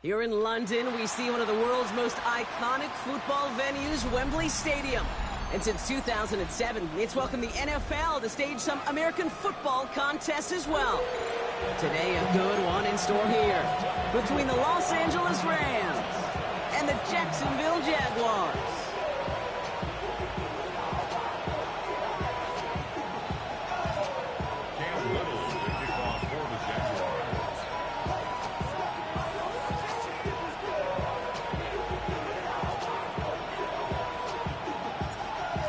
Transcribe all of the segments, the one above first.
Here in London, we see one of the world's most iconic football venues, Wembley Stadium. And since 2007, it's welcomed the NFL to stage some American football contests as well. Today, a good one in store here between the Los Angeles Rams and the Jacksonville Jaguars.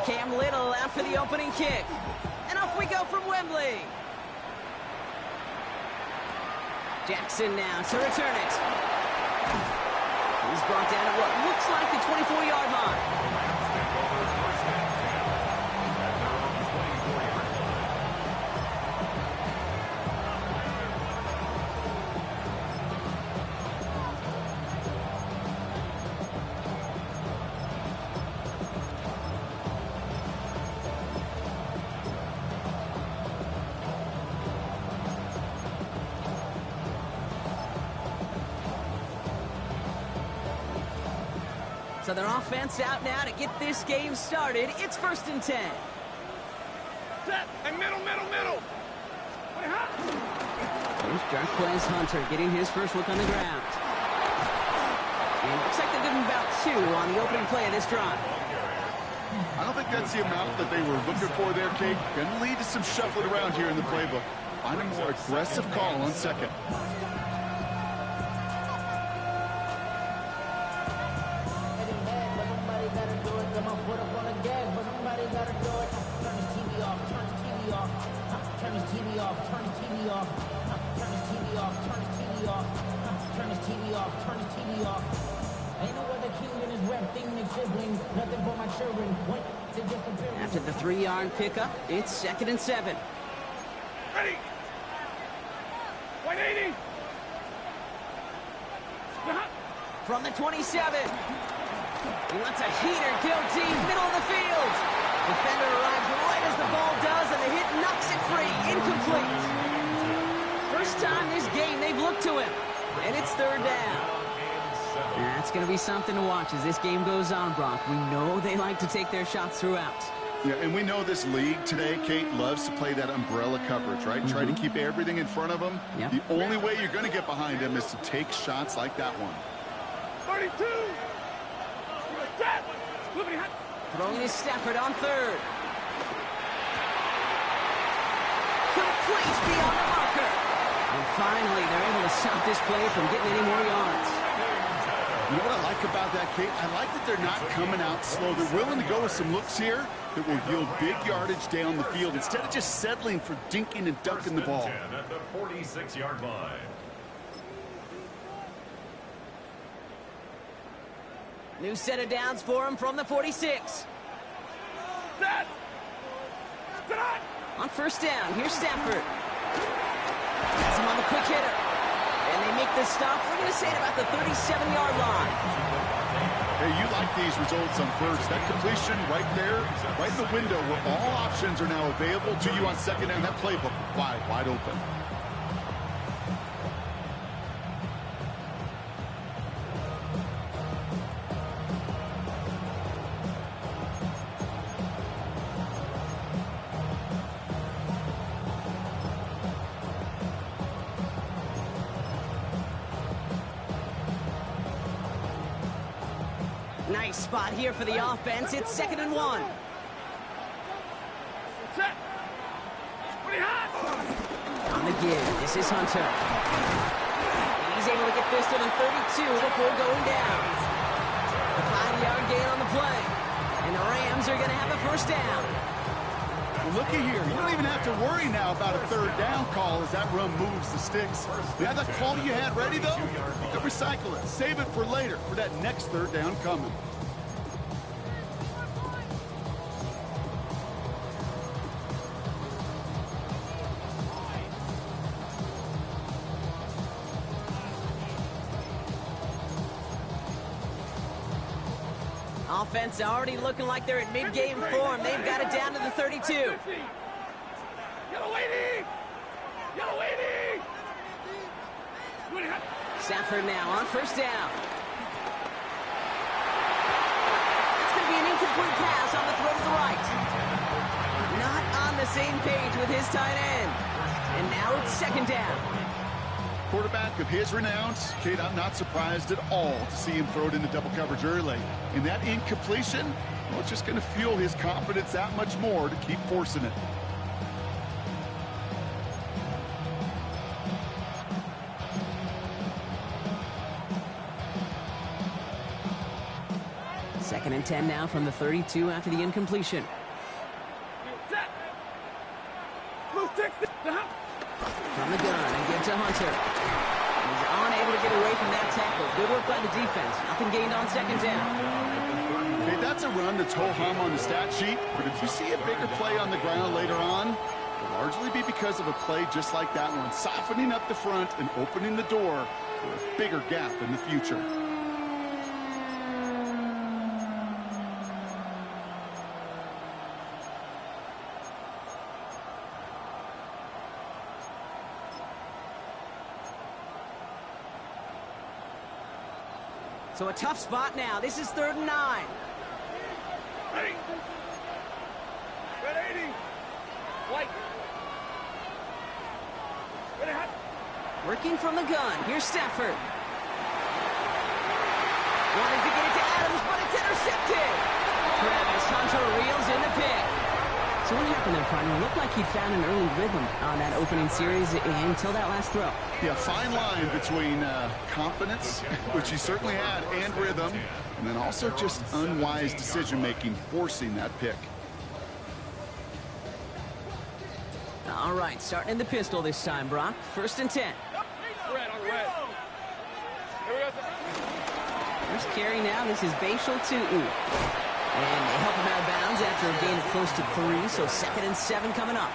Cam Little out for the opening kick. And off we go from Wembley. Jackson now to return it. He's brought down at what looks like the 24-yard line. So their offense out now to get this game started. It's 1st and 10. Set and middle. Here's Jarquez Hunter getting his first look on the ground. And it looks like they're giving about 2 on the opening play of this drive. I don't think that's the amount that they were looking for there, Kate. Going to lead to some shuffling around here in the playbook. Find a more aggressive call on second. After the 3-yard pickup, it's 2nd and 7. Ready. 180. From the 27. He lets a heater go deep, middle of the field. Defender arrives right as the ball does, and the hit knocks it free. Incomplete. First time this game they've looked to him, and it's 3rd down. That's going to be something to watch as this game goes on, Brock. We know they like to take their shots throughout. Yeah, and we know this league today, Kate, loves to play that umbrella coverage, right? Try to keep everything in front of them. Yep. The only way you're going to get behind them is to take shots like that one. 32. Throwing his Stafford on 3rd. Complete beyond the marker. And finally, they're able to stop this play from getting any more yards. You know what I like about that, Kate? I like that they're not coming out slow. They're willing to go with some looks here that will yield big yardage down the field instead of just settling for dinking and ducking the ball. At the 46-yard line. New set of downs for him from the 46. Set. On 1st down, here's Stafford. Has him on the quick hitter. And they make the stop, we're going to say, at about the 37-yard line. Hey, you like these results on 1st. That completion right there, right in the window where all options are now available to you on 2nd down. That playbook wide open. Nice spot here for the offense. It's 2nd and 1. Set. On the give, this is Hunter. And he's able to get this to the 32 before going down. A 5-yard gain on the play. And the Rams are going to have a 1st down. Well, looky here. You don't even have to worry now about a 3rd down call as that run moves the sticks. You have that call you had ready, though? Don't recycle it. Save it for later for that next 3rd down coming. Offense already looking like they're at mid-game form. They've got it down to the 32. Yellow 80! Yellow 80! Stafford now on first down. It's going to be an incomplete pass on the throw to the right. Not on the same page with his tight end. And now it's second down. Quarterback of his renown, Kate, I'm not surprised at all to see him throw it into double coverage early. And that incompletion, well, it's just going to fuel his confidence that much more to keep forcing it. Second and 10 now from the 32 after the incompletion. Set. Blue six. From the gun and give to Hunter. He's unable to get away from that tackle. Good work by the defense. Nothing gained on second down. Okay, that's a run that's ho-hum on the stat sheet, but if you see a bigger play on the ground later on, it'll largely be because of a play just like that one, softening up the front and opening the door for a bigger gap in the future. So a tough spot now. This is 3rd and 9. Ready. Red 80. White. Ready, hot. Working from the gun. Here's Stafford. Wanted to get it to Adams, but it's intercepted. Travis Hunter reels in the pick. So what happened there, partner? It looked like he'd found an early rhythm on that opening series until that last throw. Yeah, fine line between confidence, which he certainly had, and rhythm, and then also just unwise decision-making, forcing that pick. All right, starting in the pistol this time, Brock. 1st and 10. Red on red. Here we go. First carry now. This is Bashal Tutu. And they help him out of bounds after a gain of close to 3, so 2nd and 7 coming up.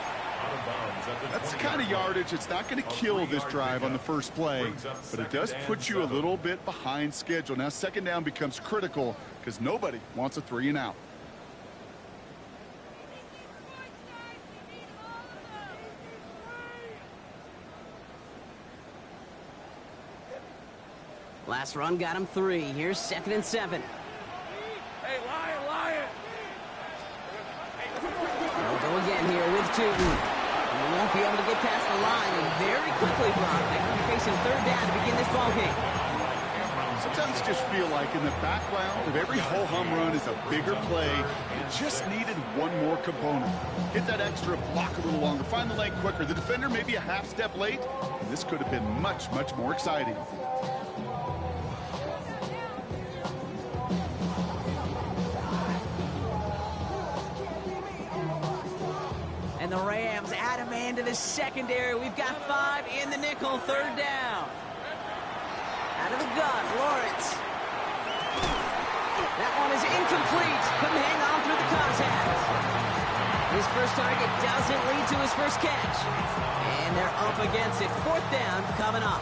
That's the kind of yardage it's not going to kill this drive on the first play, but it does put you a little bit behind schedule. Now second down becomes critical because nobody wants a 3 and out. Last run got him 3. Here's 2nd and 7. Hey, Lion. They'll go again here with Tootin. He won't be able to get past the line, and very quickly, Brock, they will be facing 3rd down to begin this ballgame. Sometimes just feel like in the background of every ho-hum run is a bigger play. It just needed one more component. Hit that extra block a little longer, find the lane quicker. The defender maybe a half step late, and this could have been much, much more exciting. And the Rams add a man to the secondary. We've got 5 in the nickel, 3rd down. Out of the gun, Lawrence. That one is incomplete. Couldn't hang on through the contact. His first target doesn't lead to his first catch. And they're up against it. 4th down coming up.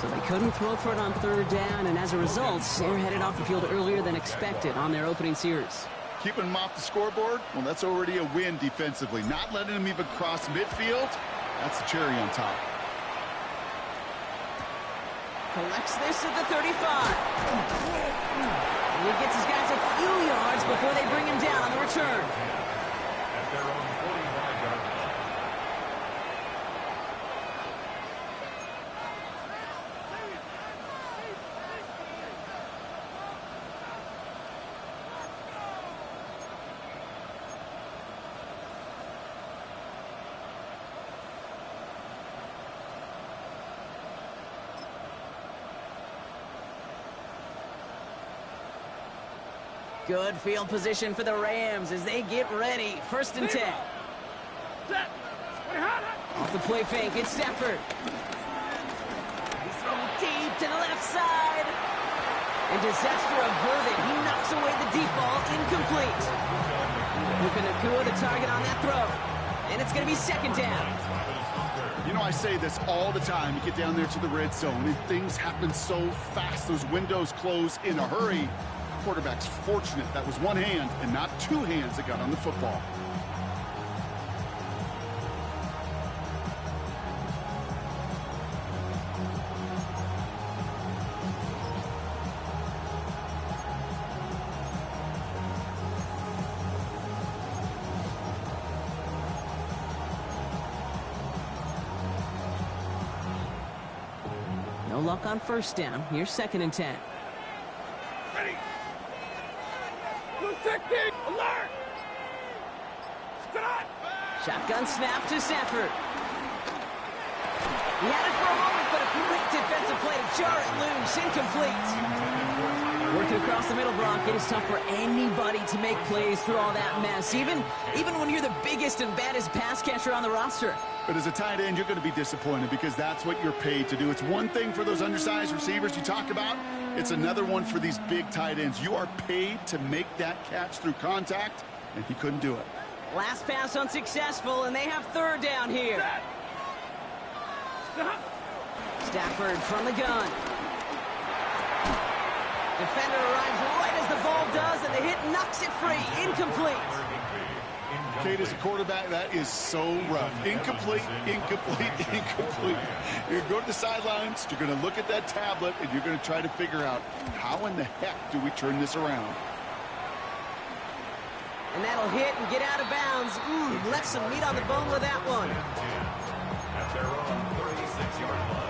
So they couldn't throw for it on 3rd down, and as a result, they're headed off the field earlier than expected on their opening series. Keeping them off the scoreboard, well, that's already a win defensively. Not letting them even cross midfield, that's the cherry on top. Collects this at the 35. And he gets his guys a few yards before they bring him down on the return. At their own 45-yard line. Good field position for the Rams as they get ready. 1st and 10. Set. Ready, hot. Off the play fake, it's Stafford. He's throwing deep to the left side. And disaster averted. He knocks away the deep ball, incomplete. Luka Nakua the target on that throw. And it's going to be 2nd down. You know, I say this all the time. You get down there to the red zone, and things happen so fast. Those windows close in a hurry. Quarterback's fortunate that was one hand and not 2 hands that got on the football. luck on first down. Here's 2nd and 10. Ready. Blue technique. Alert. Stop. Shotgun snap to Stafford. He had it for a moment, but a great defensive play to jar it loose. Incomplete. Working across the middle, Brock, it is tough for anybody to make plays through all that mess, even when you're the biggest and baddest pass catcher on the roster. But as a tight end, you're going to be disappointed because that's what you're paid to do. It's one thing for those undersized receivers you talk about. It's another one for these big tight ends. You are paid to make that catch through contact, and he couldn't do it. Last pass unsuccessful, and they have 3rd down here. Stafford from the gun. Defender arrives right as the ball does, and the hit knocks it free. Incomplete. Kate, as a quarterback, that is so rough. Incomplete, incomplete, incomplete. You're going to go to the sidelines, you're going to look at that tablet, and you're going to try to figure out how in the heck do we turn this around. And that'll hit and get out of bounds. Left some meat on the bone with that one. At their own 36-yard line.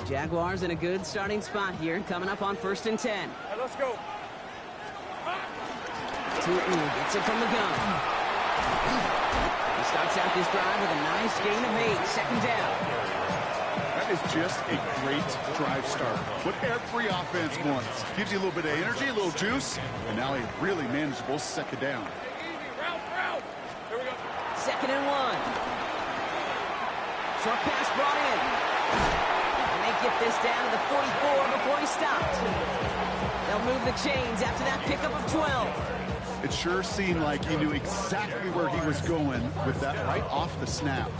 Jaguars in a good starting spot here, coming up on 1st and 10. Hey, let's go. Gets it from the gun. He starts out this drive with a nice gain of 8. 2nd down. That is just a great drive start. What every offense wants. Gives you a little bit of energy, a little juice, and now a really manageable 2nd down. Easy. Route. Here we go. 2nd and 1. Short pass brought in. And they get this down to the 44 before he stopped. They'll move the chains after that pickup of 12. It sure seemed like he knew exactly where he was going with that right off the snap.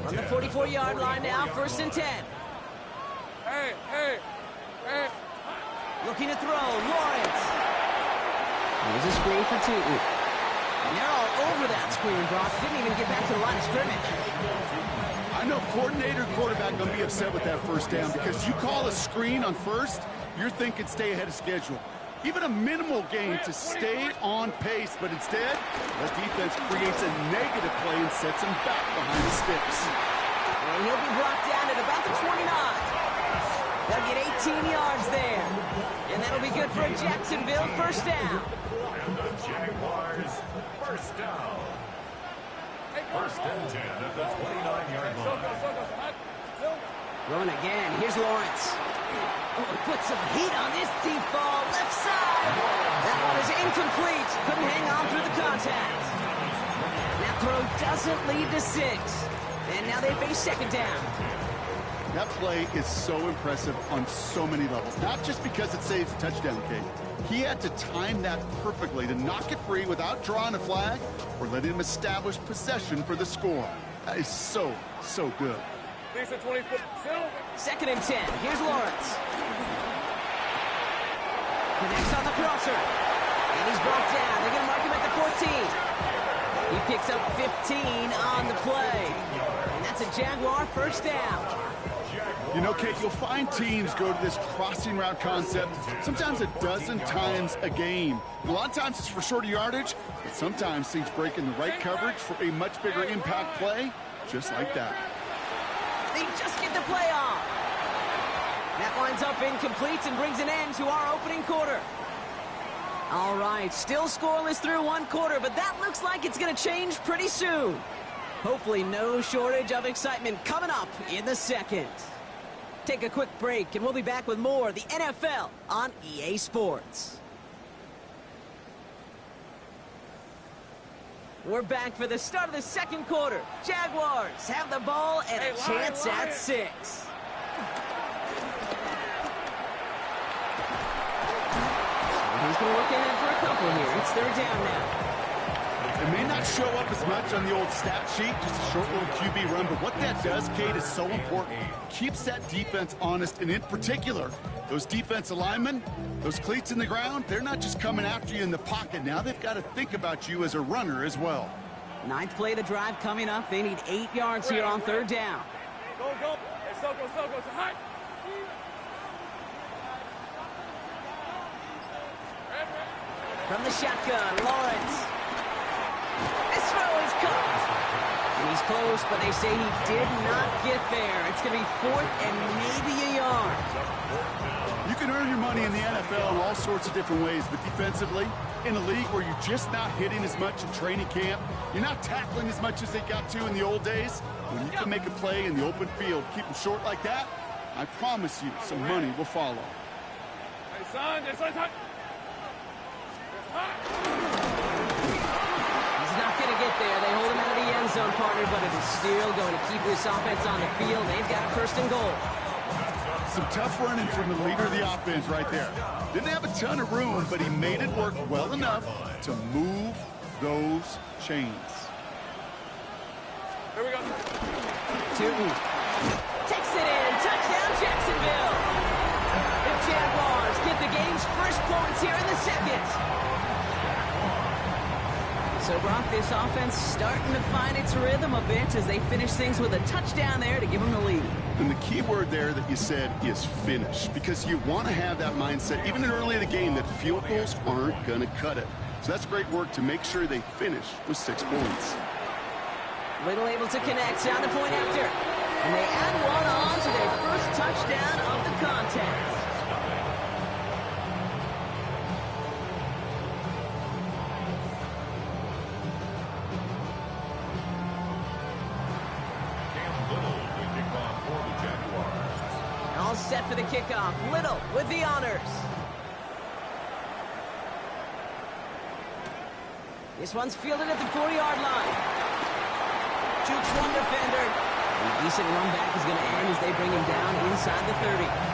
On the 44-yard line now, 1st and 10. Hey. Looking to throw, Lawrence. Here's a screen for Tootin. And they're all over that screen, Brock. Didn't even get back to the line of scrimmage. I know coordinator and quarterback going to be upset with that 1st down because you call a screen on 1st, you're thinking stay ahead of schedule. Even a minimal gain to stay on pace, but instead, the defense creates a negative play and sets him back behind the sticks. And he'll be brought down at about the 29. They'll get 18 yards there. And that'll be good for a Jacksonville 1st down. And the Jaguars, 1st down. 1st and 10 at the 29-yard line. Throwing again. Here's Lawrence. Oh, he put some heat on this deep ball. Left side. That one is incomplete. Couldn't hang on through the contact. That throw doesn't lead to 6. And now they face 2nd down. That play is so impressive on so many levels. Not just because it saves a touchdown, Kate. He had to time that perfectly to knock it free without drawing a flag or let him establish possession for the score. That is so, so good. 2nd and 10. Here's Lawrence. Connects on the crosser. And he's brought down. They're going to mark him at the 14. He picks up 15 on the play. And that's a Jaguar 1st down. You know, Kate, you'll find teams go to this crossing route concept sometimes a dozen times a game. A lot of times it's for shorter yardage, but sometimes teams break in the right coverage for a much bigger impact play, just like that. They just get the play off. That winds up incomplete and brings an end to our opening quarter. All right, still scoreless through 1 quarter, but that looks like it's going to change pretty soon. Hopefully no shortage of excitement coming up in the 2nd. Take a quick break, and we'll be back with more of the NFL on EA Sports. We're back for the start of the 2nd quarter. Jaguars have the ball and a chance at 6. He's going to look ahead for a couple here. It's 3rd down now. It may not show up as much on the old stat sheet, just a short little QB run, but what that does, Kate, is so important. Keeps that defense honest, and in particular, those defensive linemen, those cleats in the ground, they're not just coming after you in the pocket. Now they've got to think about you as a runner as well. 9th play of the drive coming up. They need 8 yards here on 3rd down. Go. Hey, so go. High. From the shotgun, Lawrence. This throw is caught. And he's close, but they say he did not get there. It's going to be 4th and maybe a yard. You can earn your money in the NFL in all sorts of different ways, but defensively, in a league where you're just not hitting as much in training camp, you're not tackling as much as they got to in the old days, when you can make a play in the open field, keep them short like that, I promise you some money will follow. Hey, son, this one's hot. He's not going to get there. They hold him out of the end zone, partner, but it is still going to keep this offense on the field. They've got 1st and goal. Some tough running from the leader of the offense right there. Didn't have a ton of room, but he made it work well enough to move those chains. Here we go. Tootin takes it in. Touchdown, Jacksonville. The Jaguars get the game's first points here in the 2nd. So, Brock, this offense starting to find its rhythm a bit as they finish things with a touchdown there to give them the lead. And the key word there that you said is finish, because you want to have that mindset, even early in the game, that field goals aren't going to cut it. So that's great work to make sure they finish with 6 points. Little able to connect on the point after. And they add one on to their first touchdown of the contest. All set for the kickoff. Little with the honors. This one's fielded at the 40-yard line. Jukes one defender. A decent run back is going to end as they bring him down inside the 30.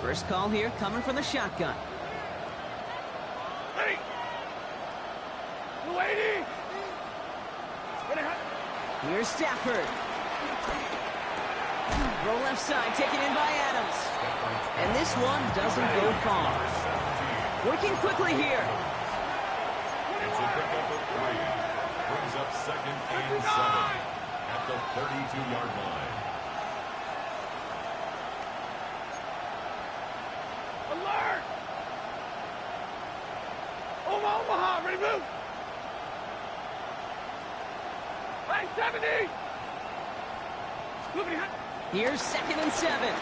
First call here coming from the shotgun. Ready. Lady. Here's Stafford. Roll left side, taken in by Adams. And this one doesn't go far. Working quickly here. It's a pickup of 3. Brings up 2nd and 7 at the 32-yard line. Alert! Omaha, ready to move! Right, 70! Moving. Here's 2nd and 7.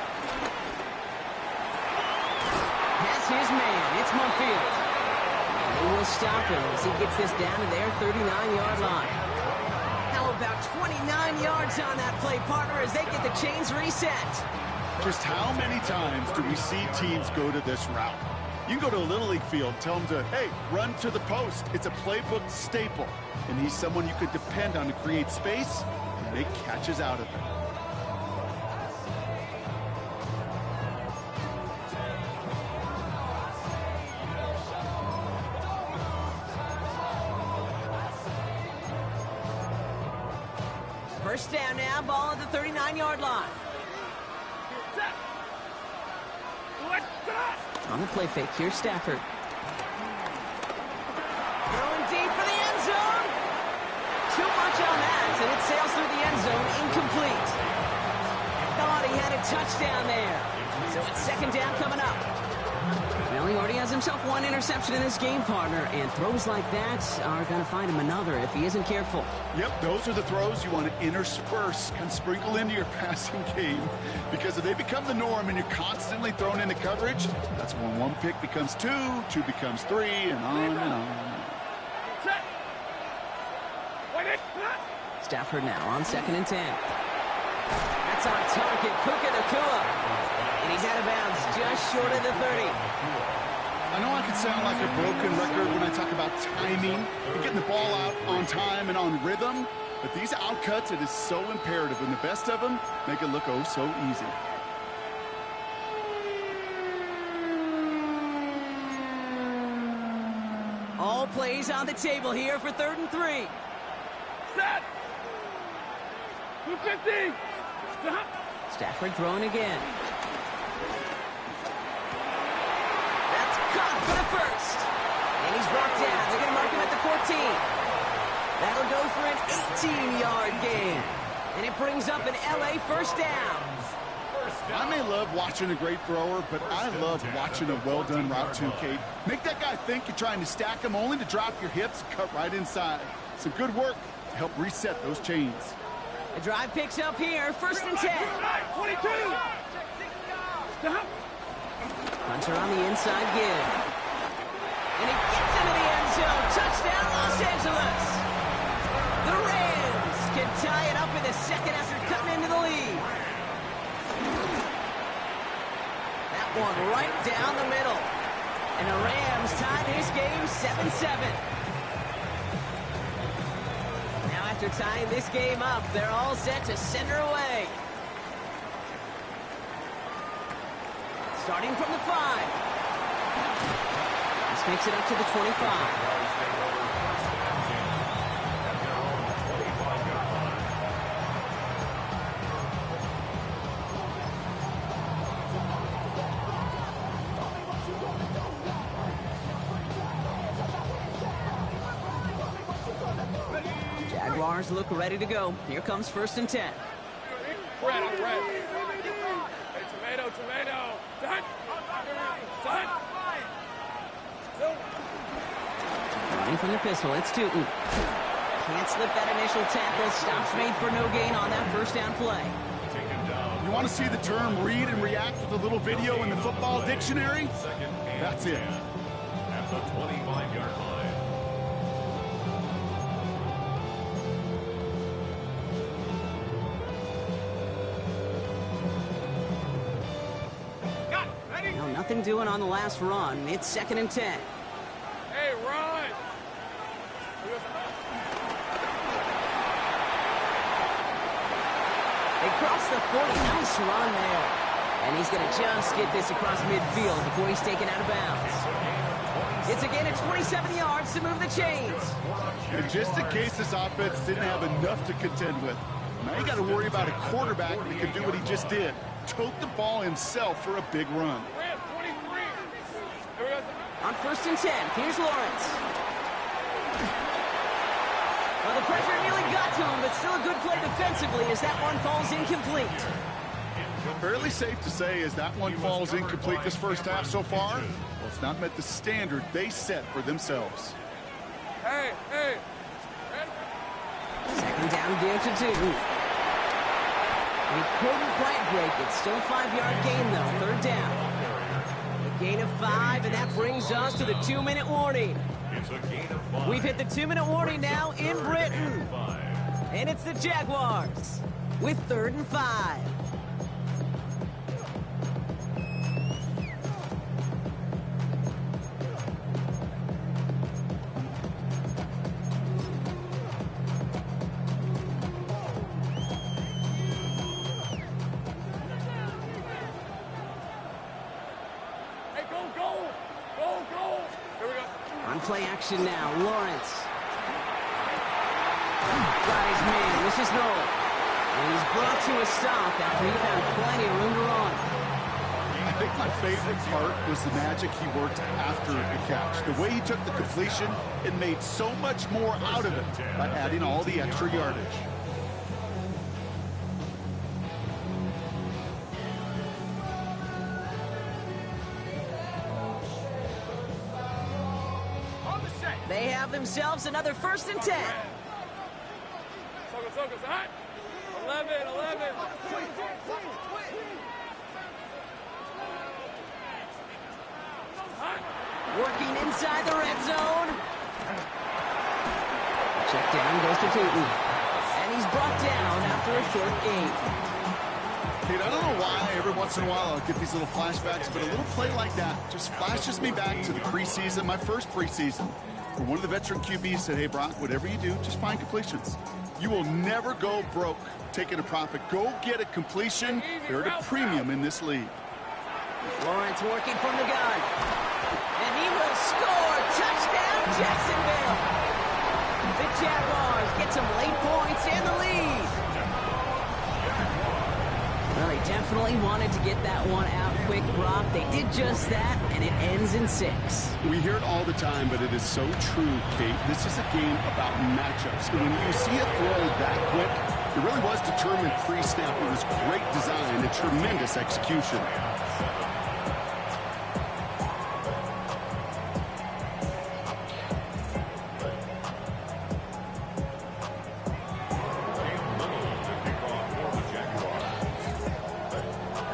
That's his man. It's Mumfield. And they will stop him as he gets this down to their 39-yard line. How about 29 yards on that play, partner, as they get the chains reset? Just how many times do we see teams go to this route? You go to a Little League field, tell them to, hey, run to the post. It's a playbook staple. And he's someone you could depend on to create space and make catches out of it. First down now, ball at the 39-yard line. On the play fake, here's Stafford. Throwing deep for the end zone. Too much on that, and it sails through the end zone, incomplete. Thought he had a touchdown there. So it's 2nd down coming up. Well, he already has himself one interception in this game, partner, and throws like that are going to find him another if he isn't careful. Yep, those are the throws you want to intersperse and sprinkle into your passing game, because if they become the norm and you're constantly thrown into coverage, that's when 1 pick becomes 2, 2 becomes 3, and on and on. Stafford now on 2nd and 10. That's on target, Puka Nacua. And he's out of bounds just short of the 30. I know I can sound like a broken record when I talk about timing and getting the ball out on time and on rhythm, but these outcuts, it is so imperative, and the best of them make it look oh so easy. All plays on the table here for 3rd and 3. Set! 250! Stafford throwing again. brought down. They're going to mark him at the 14. That'll go for an 18-yard gain. And it brings up an LA first down. I may love watching a great thrower, but I love watching a well-done route too, Kate. Make that guy think you're trying to stack him only to drop your hips and cut right inside. Some good work to help reset those chains. The drive picks up here, 1st and 10. 22. Hunter on the inside give. And he gets into the end zone. Touchdown, Los Angeles. The Rams can tie it up in the second after cutting into the lead. That one right down the middle. And the Rams tie this game 7-7. Now after tying this game up, they're all set to send her away. Starting from the 5. This makes it up to the 25. Jaguars look ready to go. Here comes 1st and 10. Red, I'm red. Hey, tomato. Done. Running from the pistol, it's Tootin. Can't slip that initial tackle. Stops made for no gain on that first down play. You want to see the term read and react with a little video in the football dictionary? That's it. At the 25-yard line. Now, nothing doing on the last run. It's 2nd and 10. Hey, run. They cross the 40. Nice run there. And he's going to just get this across midfield before he's taken out of bounds. It's again at 27 yards to move the chains. And just in case this offense didn't have enough to contend with, now you got to worry about a quarterback that can do what he just did. Tote the ball himself for a big run. Red, 23. Here we go. On 1st and 10, here's Lawrence. Well, the pressure nearly got to him, but still a good play defensively as that one falls incomplete. Fairly safe to say as that one falls incomplete this first half so far, well, it's not met the standard they set for themselves. Hey. Second down give to Tootin. He couldn't quite break it. Still a 5-yard gain, though. 3rd down. A gain of 5, and that brings us to the 2-minute warning. We've hit the 2-minute warning now in Britain. And it's the Jaguars with 3rd and 5. Play action now. Lawrence. Got his man. This is Noel. And he's brought to a stop after he found plenty of room to run. I think my favorite part was the magic he worked after the catch. The way he took the completion and made so much more out of it by adding all the extra yardage. They have themselves another 1st and 10. Focus, hot. 11. Working inside the red zone. Check down goes to Tootin. And he's brought down after a short gain. Kate, I don't know why every once in a while I'll get these little flashbacks, but a little play like that just flashes me back to the preseason, my first preseason. Where one of the veteran QBs said, hey, Brock, whatever you do, just find completions. You will never go broke taking a profit. Go get a completion. They're at a premium in this league. Lawrence working from the gun. And he will score. Touchdown, Jacksonville. The Jaguars get some late points and the lead. Well, they definitely wanted to get that one out quick, Brock. They did just that, and it ends in 6. We hear it all the time, but it is so true, Kate. This is a game about matchups. And when you see a throw that quick, it really was determined pre-snap. It was great design and tremendous execution.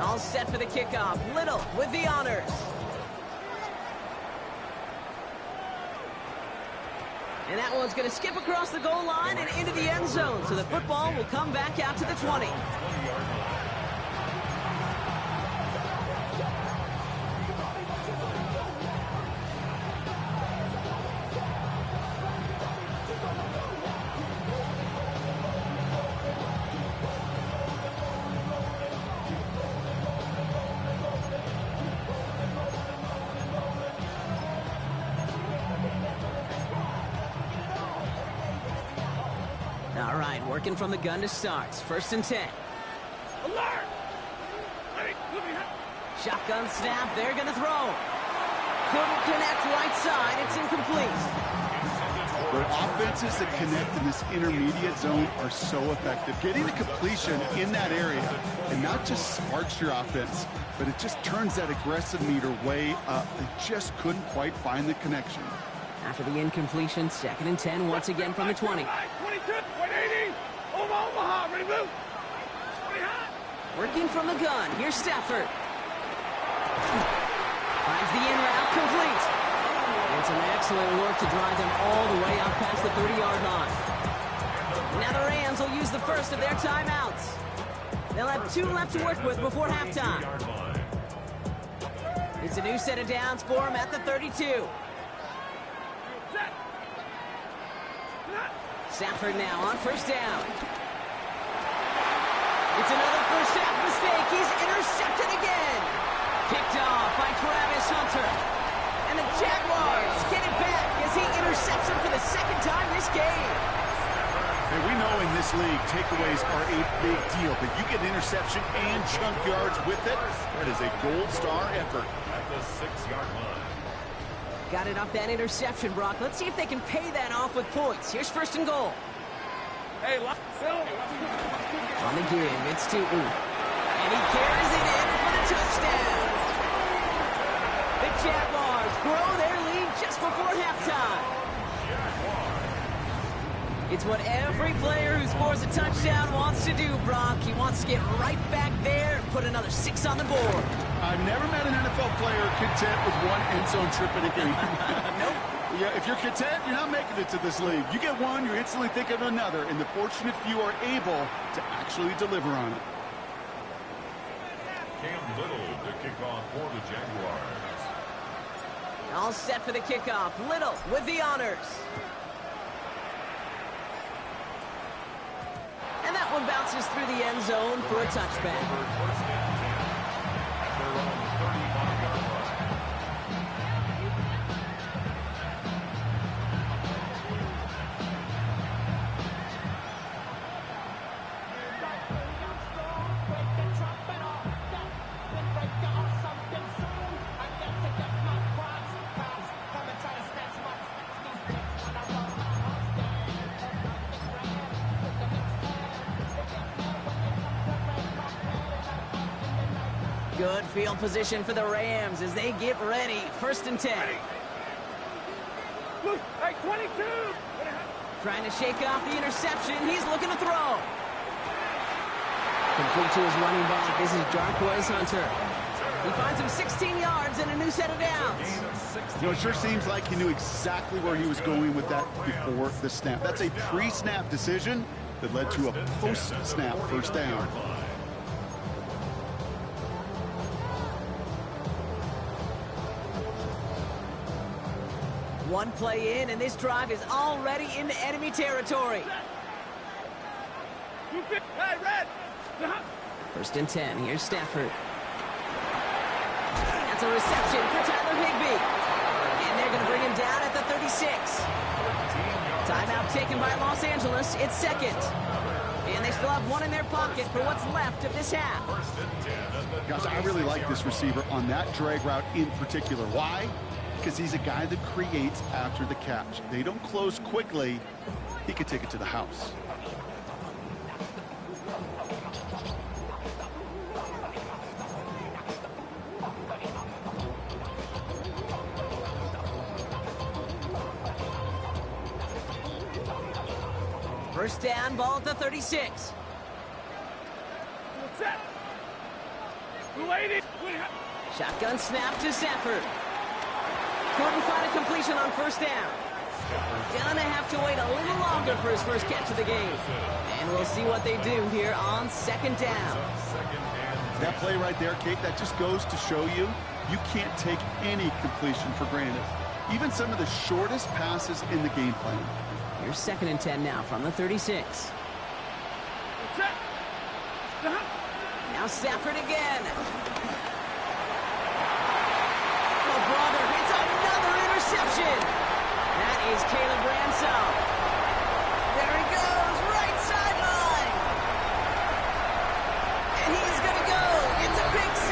All set for the kickoff. Little with the honors. And that one's going to skip across the goal line and into the end zone. So the football will come back out to the 20. All right, working from the gun to start. 1st and 10. Alert! Shotgun snap, they're going to throw. Couldn't connect right side, it's incomplete. Where offenses that connect in this intermediate zone are so effective. Getting the completion in that area, and not just sparks your offense, but it just turns that aggressive meter way up. They just couldn't quite find the connection. After the incompletion, 2nd and 10 once again from the 20. 22, 180, Omaha, ready blue. Working from the gun, here's Stafford. Finds the in route, complete. And some excellent work to drive them all the way out past the 30-yard line. Now the Rams will use the first of their timeouts. They'll have 2 left to work with before halftime. It's a new set of downs for them at the 32. Stafford now on 1st down. It's another first half mistake. He's intercepted again. Picked off by Travis Hunter. And the Jaguars get it back as he intercepts him for the 2nd time this game. And we know in this league, takeaways are a big deal, but you get interception and chunk yards with it. That is a gold star effort. At the 6-yard line. Got it off that interception, Brock. Let's see if they can pay that off with points. Here's 1st and goal. Hey, Phil. On the give, it's to and he carries it in for the touchdown. The Jaguars grow their lead just before halftime. It's what every player who scores a touchdown wants to do, Brock. He wants to get right back there and put another 6 on the board. I've never met an NFL player content with 1 end zone trip in a game. Nope. Yeah, if you're content, you're not making it to this league. You get one, you're instantly thinking of another, and the fortunate few are able to actually deliver on it. Cam Little to kick off for the Jaguars. All set for the kickoff. Little with the honors. And that one bounces through the end zone for a touchback. First and 10 at their own 35-yard line. Good field position for the Rams as they get ready. 1st and 10. Hey, 22. Trying to shake off the interception. He's looking to throw. Complete to his running back. This is Jarquez Hunter. He finds him 16 yards and a new set of downs. You know, it sure seems like he knew exactly where he was going with that before the snap. That's a pre-snap decision that led to a post-snap 1st down. One play in, and this drive is already into enemy territory. Hey, Red. 1st and 10. Here's Stafford. That's a reception for Tyler Higbee. And they're going to bring him down at the 36. Timeout taken by Los Angeles. It's 2nd And they still have one in their pocket for what's left of this half. Gosh, I really like this receiver on that drag route in particular. Why? Because he's a guy that creates after the catch. They don't close quickly. He could take it to the house. First down, ball at the 36. What's that? Lady. Shotgun snap to Stafford. Couldn't find a completion on first down. Gonna have to wait a little longer for his first catch of the game. And we'll see what they do here on second down. That play right there, Kate, that just goes to show you, you can't take any completion for granted. Even some of the shortest passes in the game plan. Here's 2nd and 10 now from the 36. Now Stafford again. Oh, brother, it's another interception. That is Caleb Ransom. There he goes, right sideline. And he's going to go. It's a big 6.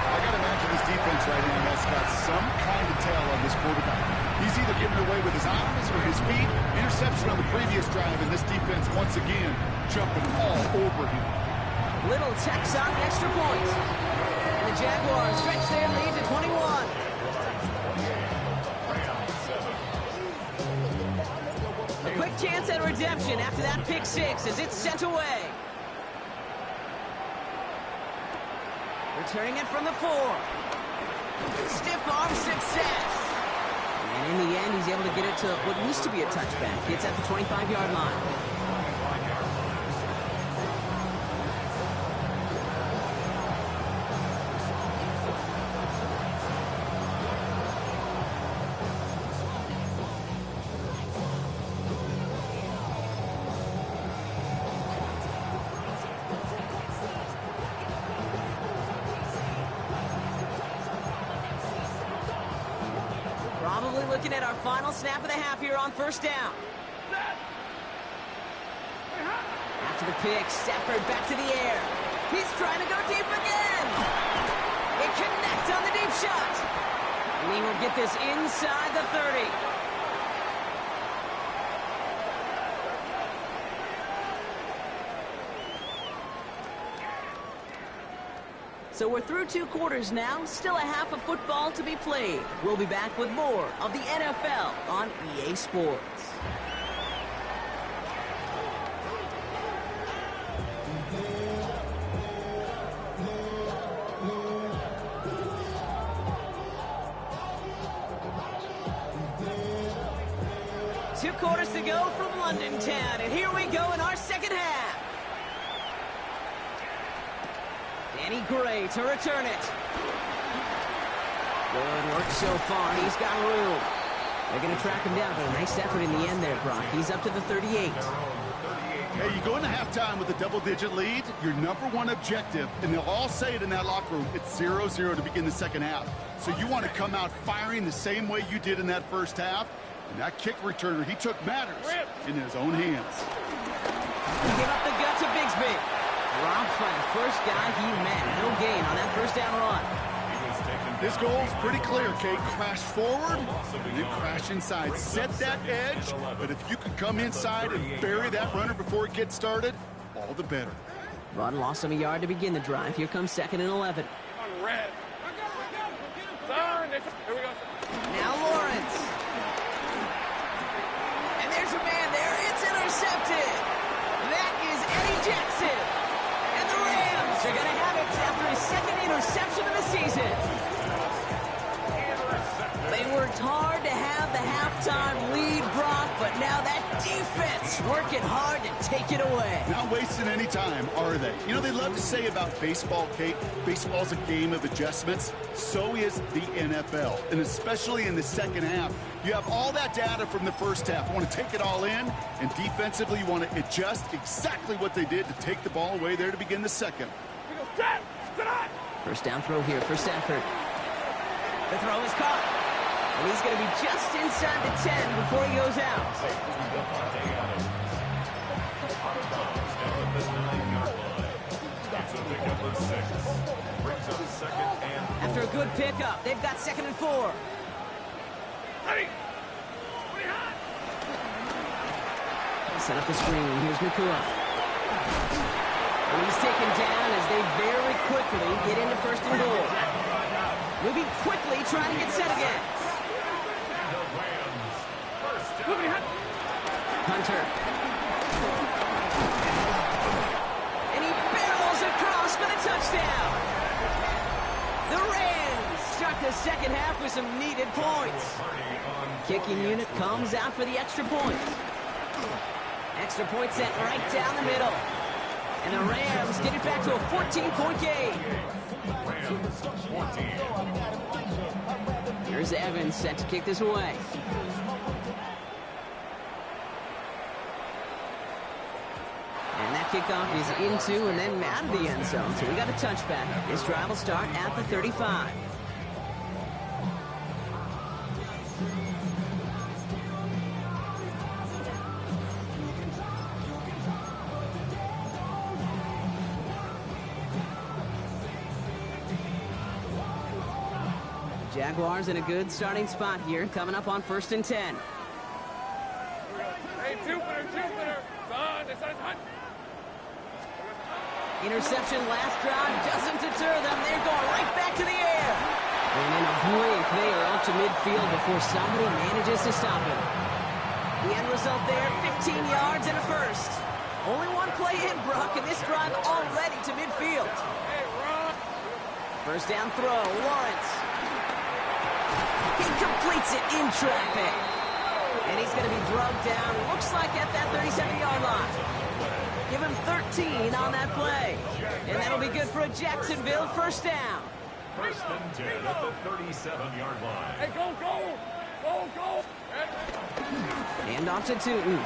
I got to imagine this defense right now has got some kind of tail on this quarterback. He's either giving away with his arms or his feet. Interception on the previous drive, and this defense once again jumping all over him. Little tacks on the extra point. And the Jaguars stretch their lead to 21. A quick chance at redemption after that pick 6 as it's sent away. Returning it from the 4. Stiff arm success. And in the end, he's able to get it to what used to be a touchback. It's at the 25-yard line. Probably looking at our final snap of the half here on first down. After the pick, Stafford back to the air. He's trying to go deep again. It connects on the deep shot. And he will get this inside the 30. So we're through 2 quarters now, still a half of football to be played. We'll be back with more of the NFL on EA Sports. Two quarters to go from London Town, and here we go in our second half. Danny Gray to return it. Good work so far. He's got room. They're going to track him down, but a nice effort in the end there, Brock. He's up to the 38. Hey, you go into halftime with a double-digit lead, your #1 objective, and they'll all say it in that locker room, it's 0-0 to begin the second half. So you want to come out firing the same way you did in that first half. And that kick returner, he took matters in his own hands. Give up the gut to Bigsby. Dropped by the first guy he met. No gain on that first down run. This goal is pretty clear, Kate. Crash forward, and then crash inside. Set that edge, but if you can come inside and bury that runner before it gets started, all the better. Run lost him a yard to begin the drive. Here comes 2nd and 11. On red. Here we go. Now Lawrence. And there's a man there. It's intercepted. That is Eddie Jackson. And the Rams are going to have it after his 2nd interception of the season. They worked hard to have the halftime lead, Brock, but now that defense working hard to take it away. Not wasting any time, are they? You know, they love to say about baseball, Kate, baseball's a game of adjustments. So is the NFL, and especially in the second half. You have all that data from the first half. You want to take it all in, and defensively you want to adjust exactly what they did to take the ball away there to begin the second. First down throw here for Stafford. The throw is caught. And he's going to be just inside the 10 before he goes out. After a good pickup, they've got 2nd and 4. Set up the screen. Here's Nakua. And he's taken down as they very quickly get into 1st and goal. Moving quickly, trying to get set again. Hunter. And he barrels across for the touchdown. The Rams start the 2nd half with some needed points. Kicking unit comes out for the extra point. Extra point set right down the middle. And the Rams get it back to a 14-point game. Here's Evans set to kick this away. And that kickoff is into and then out of the end zone. So we got a touchback. This drive will start at the 35. Jaguars in a good starting spot here, coming up on 1st and 10. Hey, Jupiter. Interception last drive doesn't deter them. They're going right back to the air. And in a blink, they are up to midfield before somebody manages to stop him. The end result there, 15 yards and a first. Only one play in, Brock, and this drive already to midfield. First down throw, Lawrence. He completes it in traffic. And he's going to be drugged down, looks like at that 37-yard line. Give him 13 on that play. And that'll be good for a Jacksonville first down. 1st and 10 at the 37-yard line. Hey, go! Hand off to Tootin. He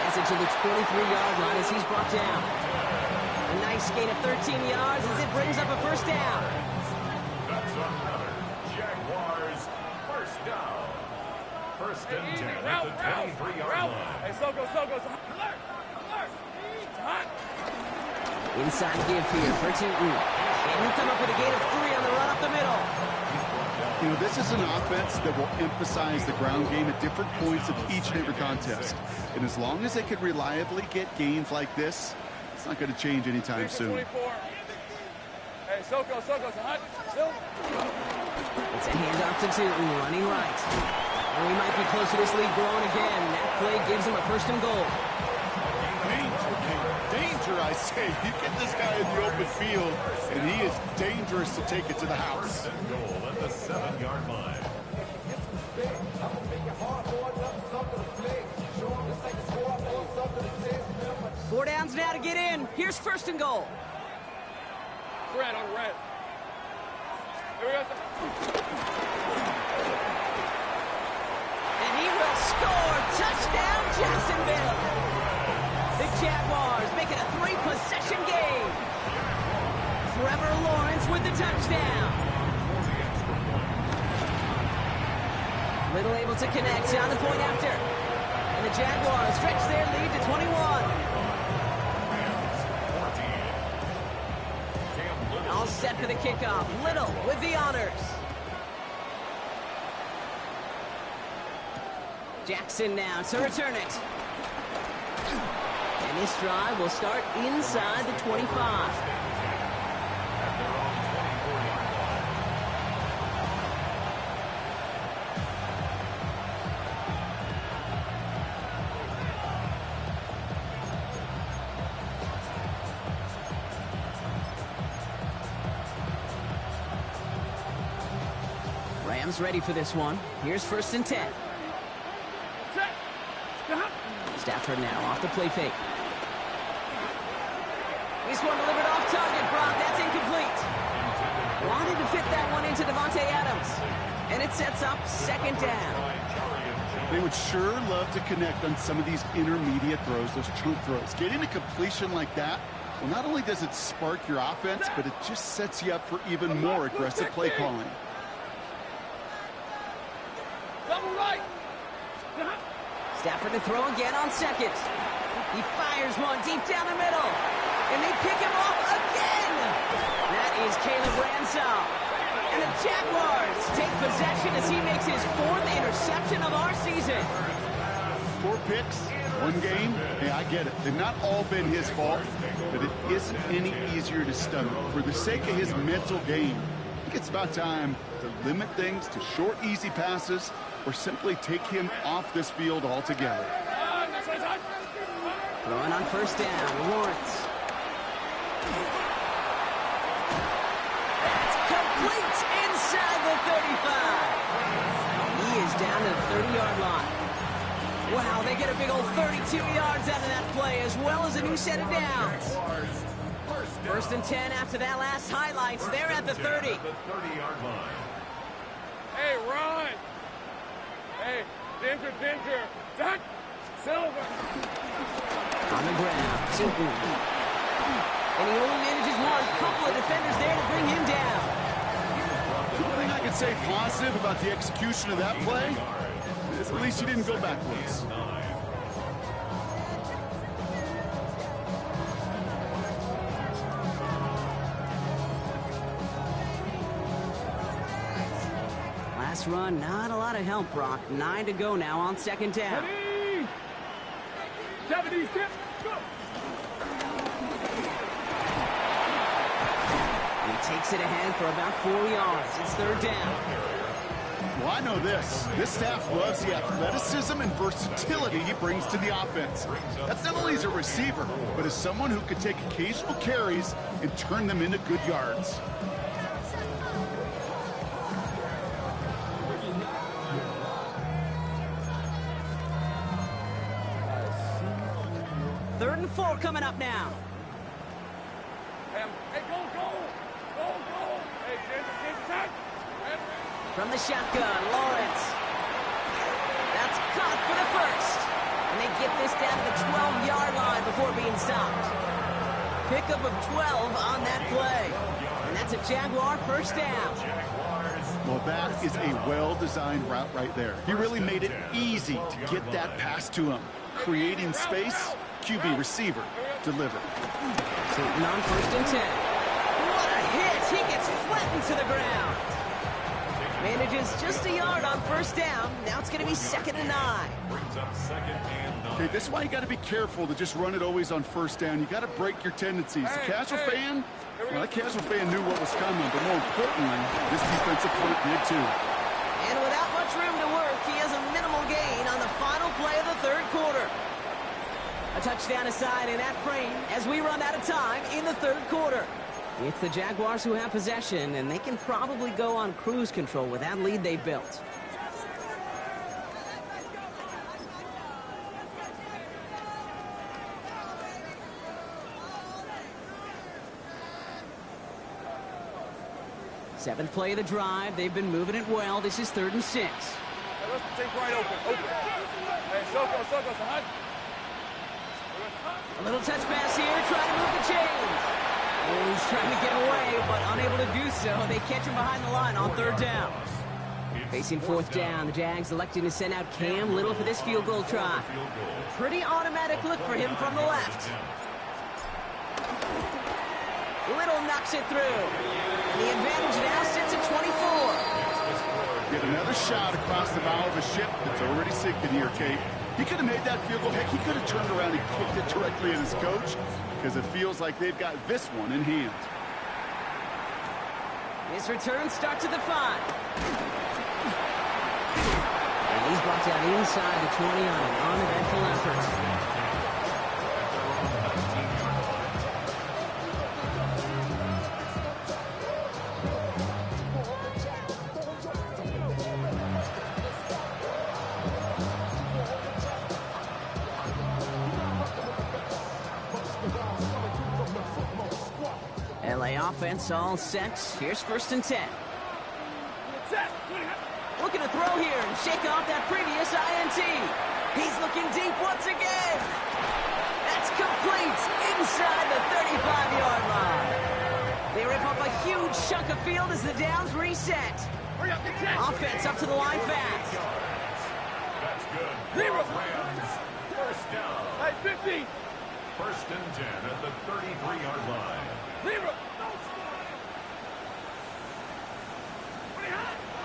has it to the 23-yard line as he's brought down. A nice gain of 13 yards as it brings up a first down. That's another Jaguars first down. 1st and 10 at the 23-yard line. Hey, Soko. Inside give here for Tootin. And he'll come up with a gain of 3 on the run up the middle. You know, this is an offense that will emphasize the ground game at different points of each and every contest. And as long as they can reliably get gains like this, it's not going to change anytime soon. Hey, Soko. It's a handoff to Tootin, running right. And we might be close to this lead growing again. That play gives him a 1st and goal. Danger, I say. You get this guy in the open field, and he is dangerous to take it to the house. 1st and goal at the 7-yard line. Four downs now to get in. Here's 1st and goal. Red on red. Here we go. And he will score. Touchdown, Jacksonville. The Jaguars make it a 3-possession game. Trevor Lawrence with the touchdown. Little able to connect on the point after. And the Jaguars stretch their lead to 21. All set for the kickoff. Little with the honors. Jackson now to return it. And this drive will start inside the 25. Rams ready for this one. Here's 1st and 10. Stafford now off the play fake. This one delivered off target, Brock. That's incomplete. Wanted to fit that one into Devontae Adams. And it sets up 2nd down. They would sure love to connect on some of these intermediate throws, those chunk throws. Getting a completion like that, Well, not only does it spark your offense, but it just sets you up for even more aggressive play calling. Double right. Stafford to throw again on second. He fires one deep down the middle. And they pick him off again. That is Caleb Ransall. And the Jaguars take possession as he makes his 4th interception of our season. 4 picks, 1 game. Hey, I get it. They've not all been his fault, but it isn't any easier to stomach. For the sake of his mental game, I think it's about time to limit things to short, easy passes or simply take him off this field altogether. Throwing on first down, Lawrence. That's complete inside the 35. He is down to the 30-yard line. Wow, they get a big old 32 yards out of that play, as well as a new set of downs. First and 10 after that last highlights. They're at the 30. Hey, Ron. Hey, Ginger. Zach. Silver. On the ground, Tilton. And he only manages one. Couple of defenders there to bring him down. The only thing I can say positive about the execution of that play is at least he didn't go backwards. Last run, not a lot of help, Brock. 9 to go now on second down. 70, go. He takes it ahead for about 4 yards. It's third down. Well, I know this. This staff loves the athleticism and versatility he brings to the offense. That's not only as a receiver, but as someone who can take occasional carries and turn them into good yards. Third and 4 coming up now. Hey, go. Hey, Ginger, Zach. From the shotgun, Lawrence. That's caught for the first. And they get this down to the 12-yard line before being stopped. Pickup of 12 on that play. And that's a Jaguar first down. Well, that is a well-designed route right there. He really made it easy to get that pass to him. Creating space, QB receiver, deliver. Tilton on first and 10. What a hit! He gets flattened to the ground. Manages just a yard on first down. Now it's going to be 2nd and 9. Okay, this is why you got to be careful to just run it always on first down. You got to break your tendencies. The casual fan, well, that casual fan knew what was coming, but more importantly, this defensive front did too. And without much room to work, he has a minimal gain on the final play of the third quarter. A touchdown aside in that frame as we run out of time in the third quarter. It's the Jaguars who have possession, and they can probably go on cruise control with that lead they built. Seventh play of the drive. They've been moving it well. This is 3rd and 6. Hey, let's take right open. Hey, Soko, son. A little touch pass here, trying to move the chains. Oh, he's trying to get away, but unable to do so. They catch him behind the line on 3rd down. Facing 4th down, the Jags electing to send out Cam Little for this field goal try. Pretty automatic look for him from the left. Little knocks it through. And the advantage now sits at 24. Get another shot across the bow of a ship that's already sinking here, Kate. He could have made that field goal. Heck, he could have turned around and kicked it directly at his coach because it feels like they've got this one in hand. His return starts at the 5. And he's brought down inside the 20 on an uneventful effort. Offense all set. Here's 1st and 10. Looking to throw here and shake off that previous INT. He's looking deep once again. That's complete inside the 35. chunk of field as the downs reset. Offense up to the line fast. That's good. Rams, first down. Hey, 50. First and 10 at the 33-yard line.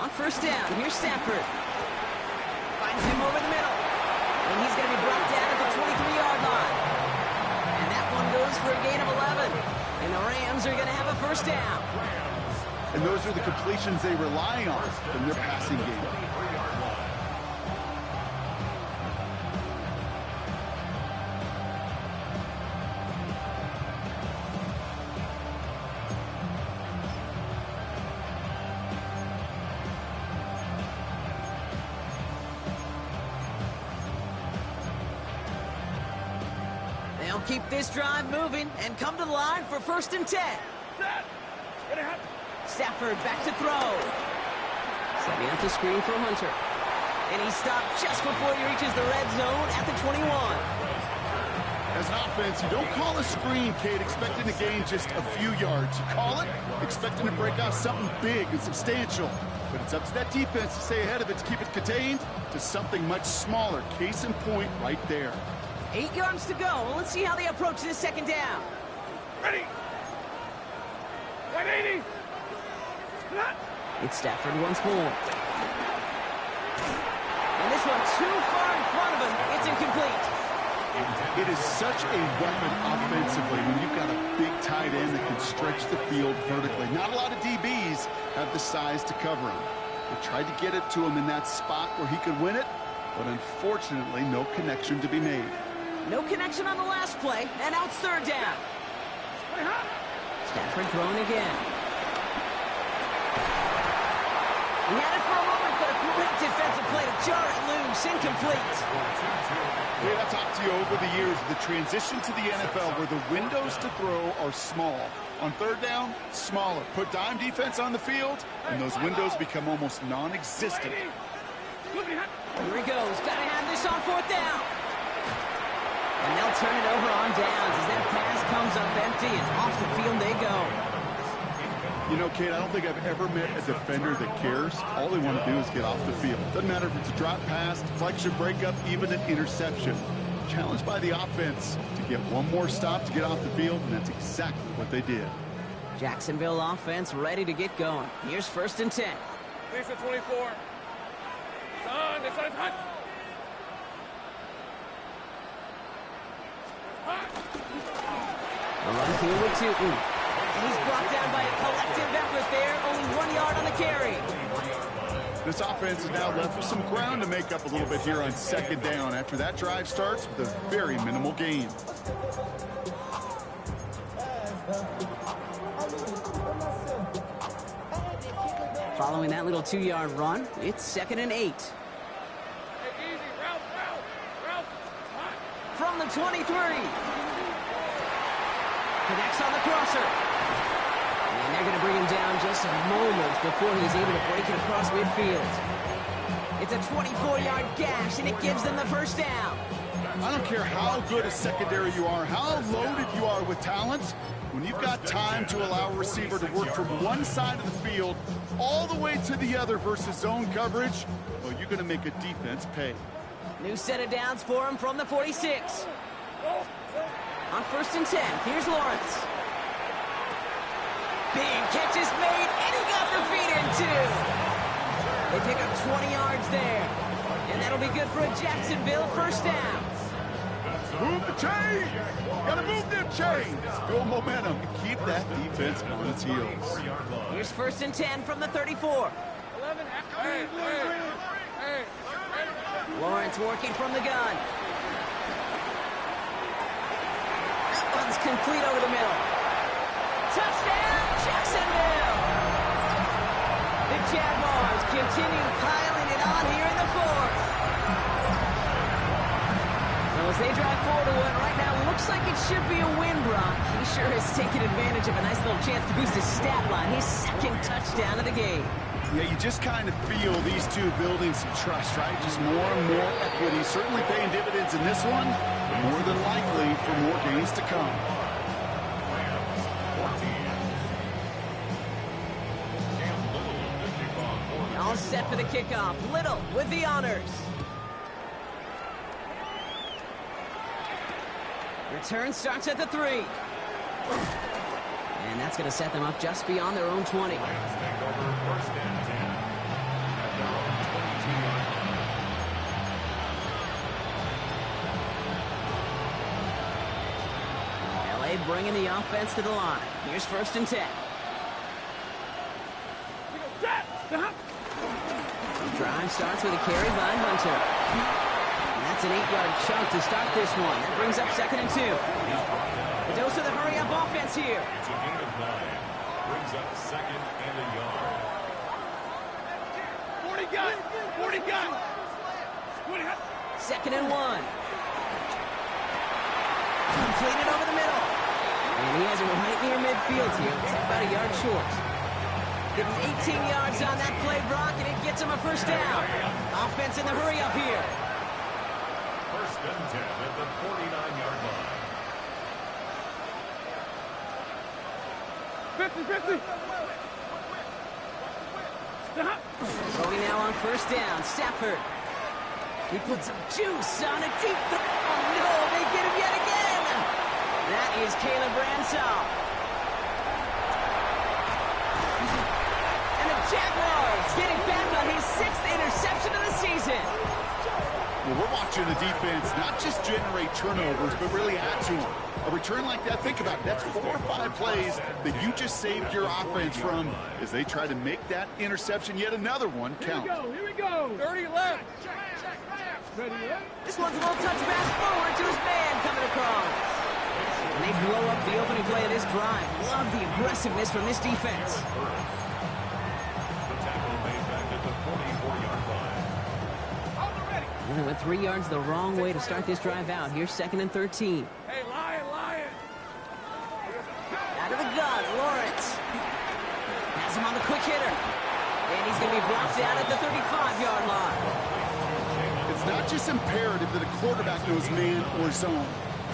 On first down, here's Stafford. Finds him over the middle. And he's going to be brought down at the 23-yard line. And that one goes for a gain of 11. And the Rams are going to have a first down. And those are the completions they rely on in their passing game. They'll keep this drive moving and come to the line for first and 10. Stafford back to throw. Setting up the screen for Hunter. And he stopped just before he reaches the red zone at the 21. As an offense, you don't call a screen, Kate, expecting to gain just a few yards. You call it expecting to break out something big and substantial. But it's up to that defense to stay ahead of it, to keep it contained to something much smaller. Case in point right there. 8 yards to go. Well, let's see how they approach this second down. Ready. 180. It's Stafford once more. And this one too far in front of him. It's incomplete. It is such a weapon offensively when you've got a big tight end that can stretch the field vertically. Not a lot of DBs have the size to cover him. They tried to get it to him in that spot where he could win it, but unfortunately, no connection to be made. No connection on the last play, and now it's third down. Stafford throwing again. He had it for a moment, but a great defensive play to jar it loose. Incomplete. Wade, I've talked to you over the years of the transition to the NFL where the windows to throw are small. On third down, smaller. Put dime defense on the field, and those windows become almost non-existent. Here he goes. Got to have this on fourth down. And they'll turn it over on downs as that pass comes up empty, and off the field they go. You know, Kate, I don't think I've ever met a defender that cares. All they want to do is get off the field. Doesn't matter if it's a drop pass, deflection, breakup, even an interception. Challenged by the offense to get one more stop to get off the field, and that's exactly what they did. Jacksonville offense ready to get going. Here's first and 10. Lisa 24. Son, this is hot. 11 field with Tootin. And he's brought down by a collective effort there. Only 1 yard on the carry. This offense is now left with some ground to make up a little bit here on second down after that drive starts with a very minimal gain. Following that little 2-yard run, it's second and 8. Hey, easy. Route. From the 23. Connects on the crosser. And they're going to bring him down just moments before he's able to break it across midfield. It's a 24-yard gash, and it gives them the first down. I don't care how good a secondary you are, how loaded you are with talent. When you've got time to allow a receiver to work from one side of the field all the way to the other versus zone coverage, well, you're going to make a defense pay. New set of downs for him from the 46. On first and 10, here's Lawrence. Big catch is made, and he got the feet in too. They pick up 20 yards there, and that'll be good for a Jacksonville first down. Move the chains! Gotta move them chains! Build momentum and keep that defense on its heels. Here's first and 10 from the 34. 11. Hey. Lawrence working from the gun. That one's complete over the middle. Touchdown, Jacksonville! The Jaguars continue piling it on here in the fourth. Well, as they drive forward to what right now looks like it should be a win, Brock. He sure has taken advantage of a nice little chance to boost his stat line. His second touchdown of the game. Yeah, you just kind of feel these two building some trust, right? Just more and more equity. Certainly paying dividends in this one, but more than likely for more games to come. All set for the kickoff. Little with the honors. Return starts at the 3. And that's going to set them up just beyond their own 20. Lions take over first and 10 at their own 22-yard line. LA bringing the offense to the line. Here's first and 10. Drive starts with a carry by Hunter. And that's an 8-yard chunk to start this one. That brings up second and 2. The dose of the hurry-up offense here. It's a gain of 9. Brings up second and a yard. 40 gun! 40 gun! Second and 1. Completed over the middle. And he has it right near midfield here. It's about a yard short. Gives 18 yards on that play, Brock, and it gets him a first down. Offense in the hurry-up here. First and 10 at the 49-yard line. 50-50! Stop! Throwing now on first down, Stafford. He puts some juice on a deep throw. Oh, no, they get him yet again. That is Caleb Bransall. Jaguars getting back on his 6th interception of the season. Well, we're watching the defense not just generate turnovers, but really add to them. A return like that, think about it, that's 4 or 5 plays that you just saved your offense from as they try to make that interception, yet another one, count. Here we go! 30 left! This one's a little touch pass forward to his man coming across. And they blow up the opening play of this drive. Love the aggressiveness from this defense. And they went 3 yards the wrong way to start this drive out. Here's second and 13. Hey, Lion! Out of the gun, Lawrence. Has him on the quick hitter. And he's going to be brought down at the 35-yard line. It's not just imperative that a quarterback knows man or zone.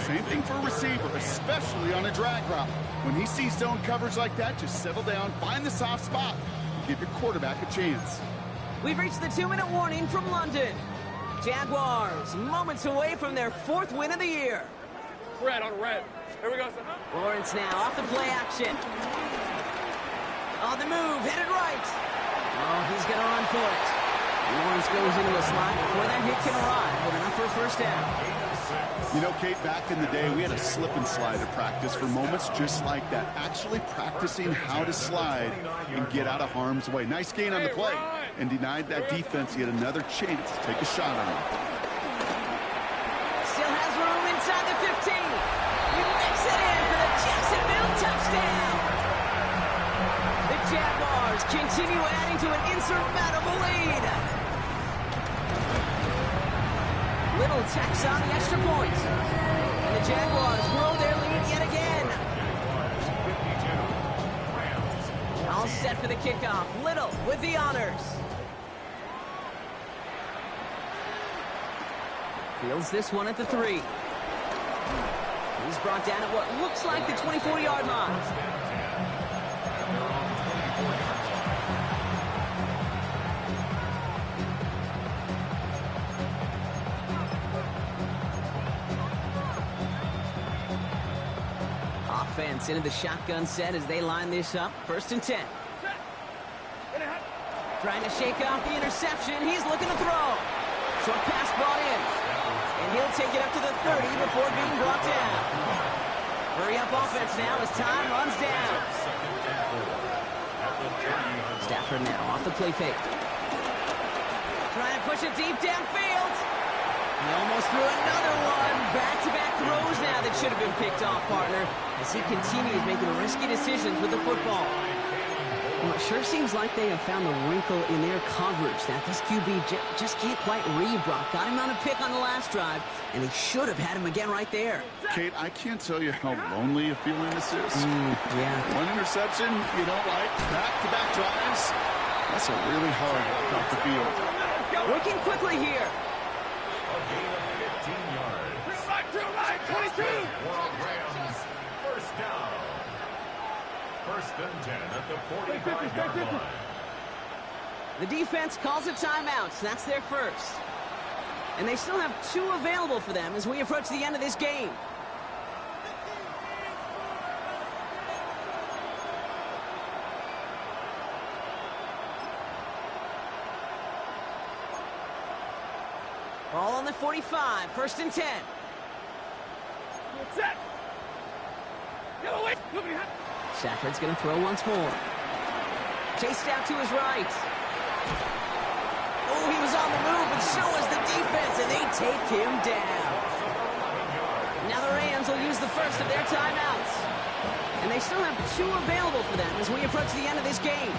Same thing for a receiver, especially on a drag route. When he sees zone coverage like that, just settle down, find the soft spot, and give your quarterback a chance. We've reached the 2-minute warning from London. Jaguars, moments away from their 4th win of the year. Red on red. Here we go, son. Lawrence now off the play action. On the move, headed right. Oh, he's going to run for it. Lawrence goes into a slide before that hit can arrive with enough for a first down. You know, Kate, back in the day, we had a slip and slide at practice for moments just like that. Actually practicing how to slide and get out of harm's way. Nice gain on the play and denied that defense yet another chance to take a shot on him. Still has room inside the 15. He makes it in for the Jacksonville touchdown. The Jaguars continue adding to an insurmountable lead. Little tacks on the extra point. And the Jaguars grow their lead yet again. All set for the kickoff. Little with the honors. Fields this one at the 3. He's brought down at what looks like the 24-yard line. Offense into the shotgun set as they line this up. First and 10. Trying to shake off the interception. He's looking to throw. Short pass brought in. And he'll take it up to the 30 before being brought down. Hurry up offense now as time runs down. Stafford now off the play fake. Trying to push it deep downfield. He almost threw another one. Back-to-back throws now that should have been picked off, partner, as he continues making risky decisions with the football. Well, it sure seems like they have found the wrinkle in their coverage that this QB just can't quite read, Brock. Got him on a pick on the last drive, and he should have had him again right there. Kate, I can't tell you how lonely a feeling this is. Yeah. One interception, you don't like. Back-to-back drives. That's a really hard walk off the field. Working quickly here. A gain of 15 yards. 22! Rams, first down. First and 10 at the 45-yard line. The defense calls a timeout. That's their first. And they still have 2 available for them as we approach the end of this game. Ball on the 45, 1st and 10. Set. Stafford's going to throw once more. Chased out to his right. Oh, he was on the move, but so was the defense, and they take him down. Now the Rams will use the first of their timeouts. And they still have 2 available for them as we approach the end of this game.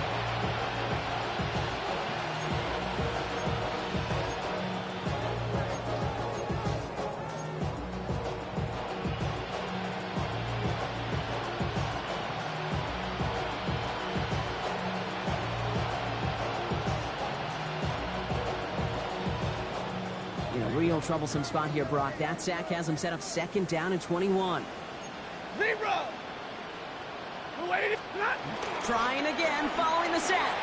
Real troublesome spot here, Brock. That sack has him set up 2nd down and 21. Zebra! Trying again, following the sack.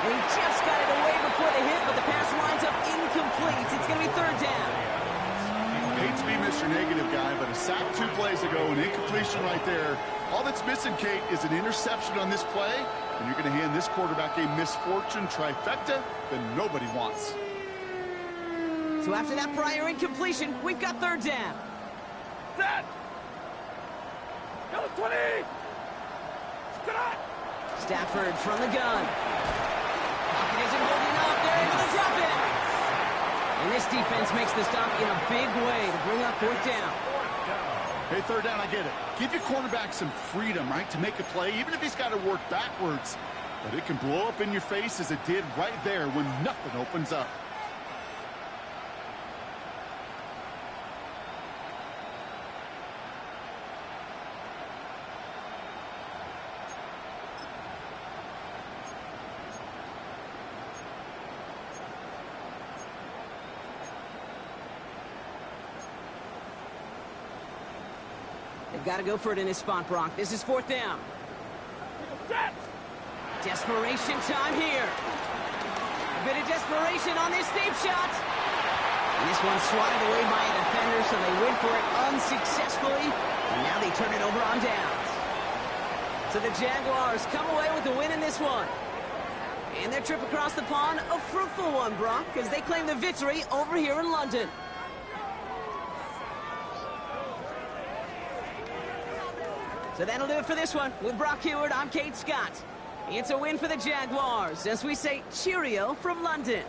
And he just got it away before the hit, but the pass winds up incomplete. It's going to be 3rd down. I hate to be Mr. Negative guy, but a sack 2 plays ago, an incompletion right there. All that's missing, Kate, is an interception on this play, and you're going to hand this quarterback a misfortune trifecta that nobody wants. So after that prior incompletion, we've got 3rd down. Set. Go 20. Stafford from the gun. Pocket isn't holding up. They're able to drop it. And this defense makes the stop in a big way to bring up 4th down. Hey, 3rd down, I get it. Give your quarterback some freedom, right, to make a play, even if he's got to work backwards. But it can blow up in your face as it did right there when nothing opens up. They've got to go for it in this spot, Brock. This is 4th down. Set. Desperation time here. A bit of desperation on this deep shot. And this one's swatted away by a defender, so they went for it unsuccessfully. And now they turn it over on downs. So the Jaguars come away with the win in this one. And their trip across the pond, a fruitful one, Brock, as they claim the victory over here in London. So that'll do it for this one. With Brock Heward, I'm Kate Scott. It's a win for the Jaguars, as we say cheerio from London.